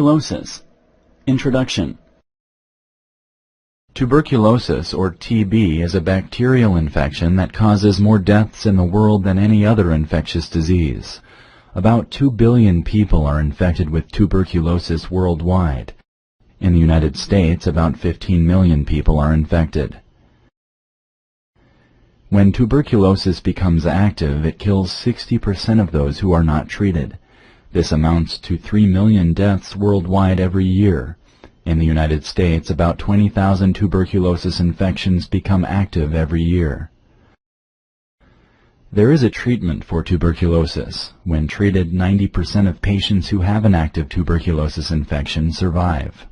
Tuberculosis. Introduction. Tuberculosis, or TB, is a bacterial infection that causes more deaths in the world than any other infectious disease. About 2 billion people are infected with tuberculosis worldwide. In the United States, about 15 million people are infected. When tuberculosis becomes active, it kills 60% of those who are not treated. This amounts to 3 million deaths worldwide every year. In the United States, about 20,000 tuberculosis infections become active every year. There is a treatment for tuberculosis. When treated, 90% of patients who have an active tuberculosis infection survive.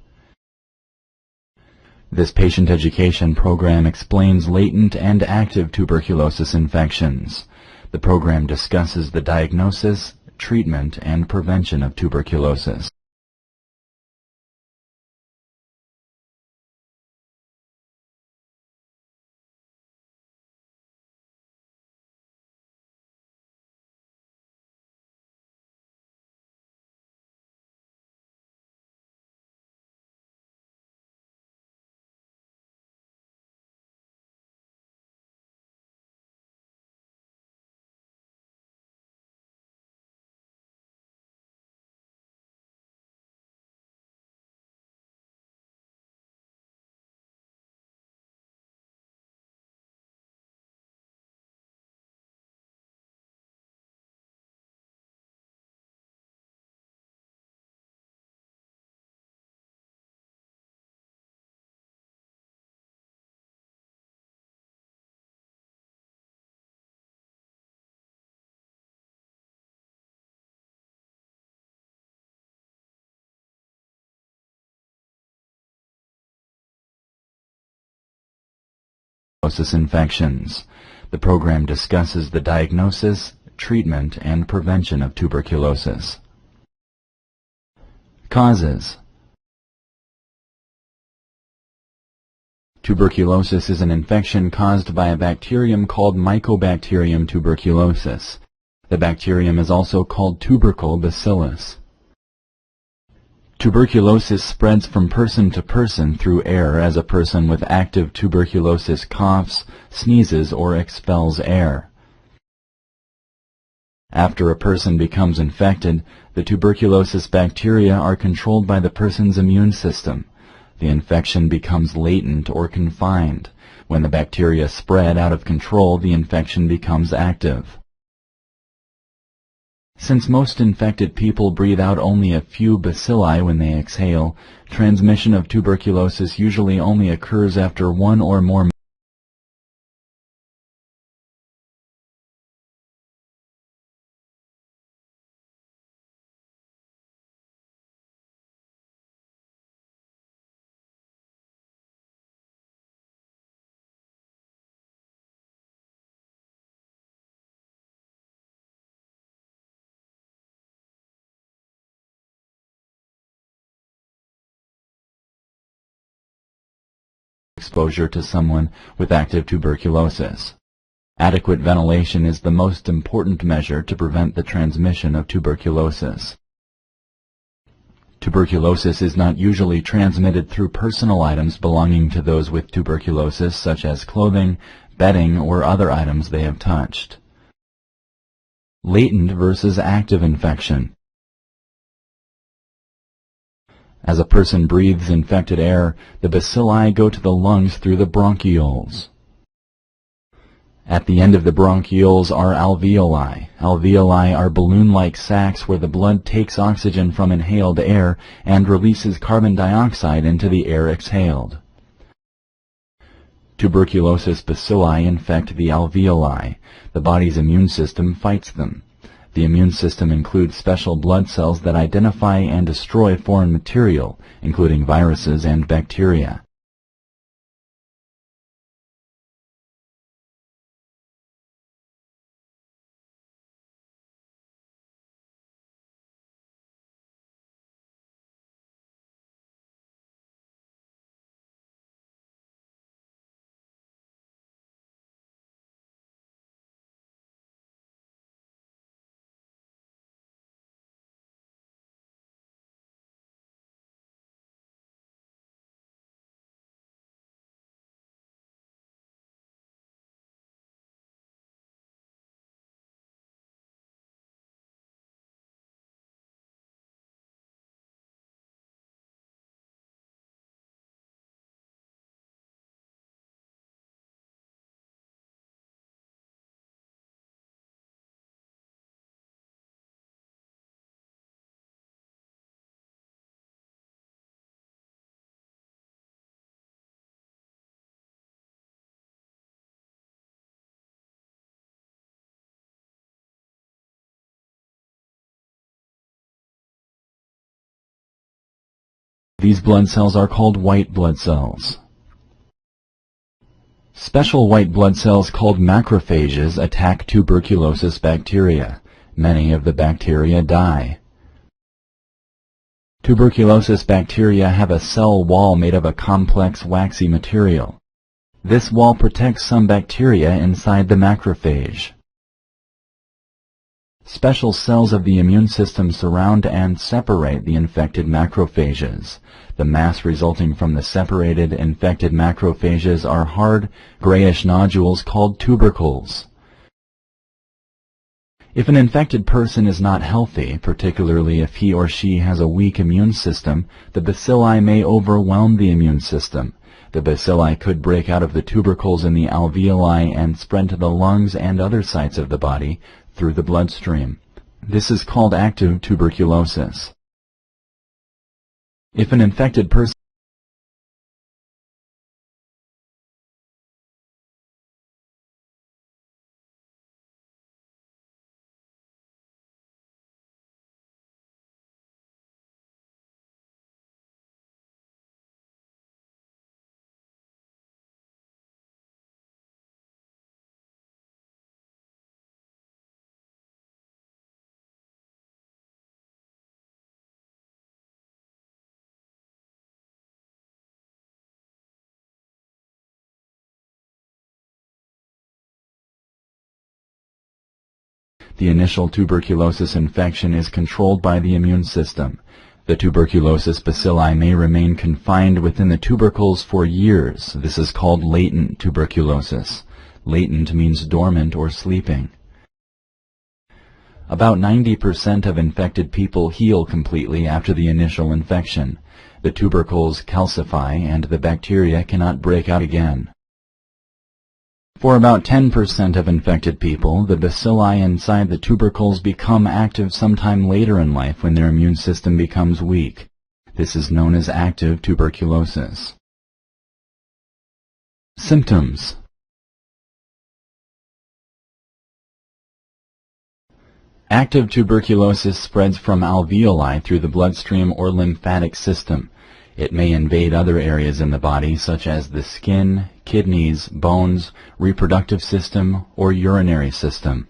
This patient education program explains latent and active tuberculosis infections. The program discusses the diagnosis, treatment, and prevention of tuberculosis. Infections. The program discusses the diagnosis, treatment, and prevention of tuberculosis. Causes. Tuberculosis is an infection caused by a bacterium called Mycobacterium tuberculosis. The bacterium is also called tubercle bacillus. Tuberculosis spreads from person to person through air as a person with active tuberculosis coughs, sneezes, or expels air. After a person becomes infected, the tuberculosis bacteria are controlled by the person's immune system. The infection becomes latent or confined. When the bacteria spread out of control, the infection becomes active. Since most infected people breathe out only a few bacilli when they exhale, transmission of tuberculosis usually only occurs after one or more exposure to someone with active tuberculosis. Adequate ventilation is the most important measure to prevent the transmission of tuberculosis. Tuberculosis is not usually transmitted through personal items belonging to those with tuberculosis, such as clothing, bedding, or other items they have touched. Latent versus active infection. As a person breathes infected air, the bacilli go to the lungs through the bronchioles. At the end of the bronchioles are alveoli. Alveoli are balloon-like sacs where the blood takes oxygen from inhaled air and releases carbon dioxide into the air exhaled. Tuberculosis bacilli infect the alveoli. The body's immune system fights them. The immune system includes special blood cells that identify and destroy foreign material, including viruses and bacteria. These blood cells are called white blood cells. Special white blood cells called macrophages attack tuberculosis bacteria. Many of the bacteria die. Tuberculosis bacteria have a cell wall made of a complex waxy material. This wall protects some bacteria inside the macrophage. Special cells of the immune system surround and separate the infected macrophages. The mass resulting from the separated infected macrophages are hard, grayish nodules called tubercles. If an infected person is not healthy, particularly if he or she has a weak immune system, the bacilli may overwhelm the immune system. The bacilli could break out of the tubercles in the alveoli and spread to the lungs and other sites of the body through the bloodstream. This is called active tuberculosis. If an infected person The initial tuberculosis infection is controlled by the immune system. The tuberculosis bacilli may remain confined within the tubercles for years. This is called latent tuberculosis. Latent means dormant or sleeping. About 90% of infected people heal completely after the initial infection. The tubercles calcify and the bacteria cannot break out again. For about 10% of infected people, the bacilli inside the tubercles become active sometime later in life when their immune system becomes weak. This is known as active tuberculosis. Symptoms. Active tuberculosis spreads from alveoli through the bloodstream or lymphatic system. It may invade other areas in the body such as the skin, kidneys, bones, reproductive system, or urinary system.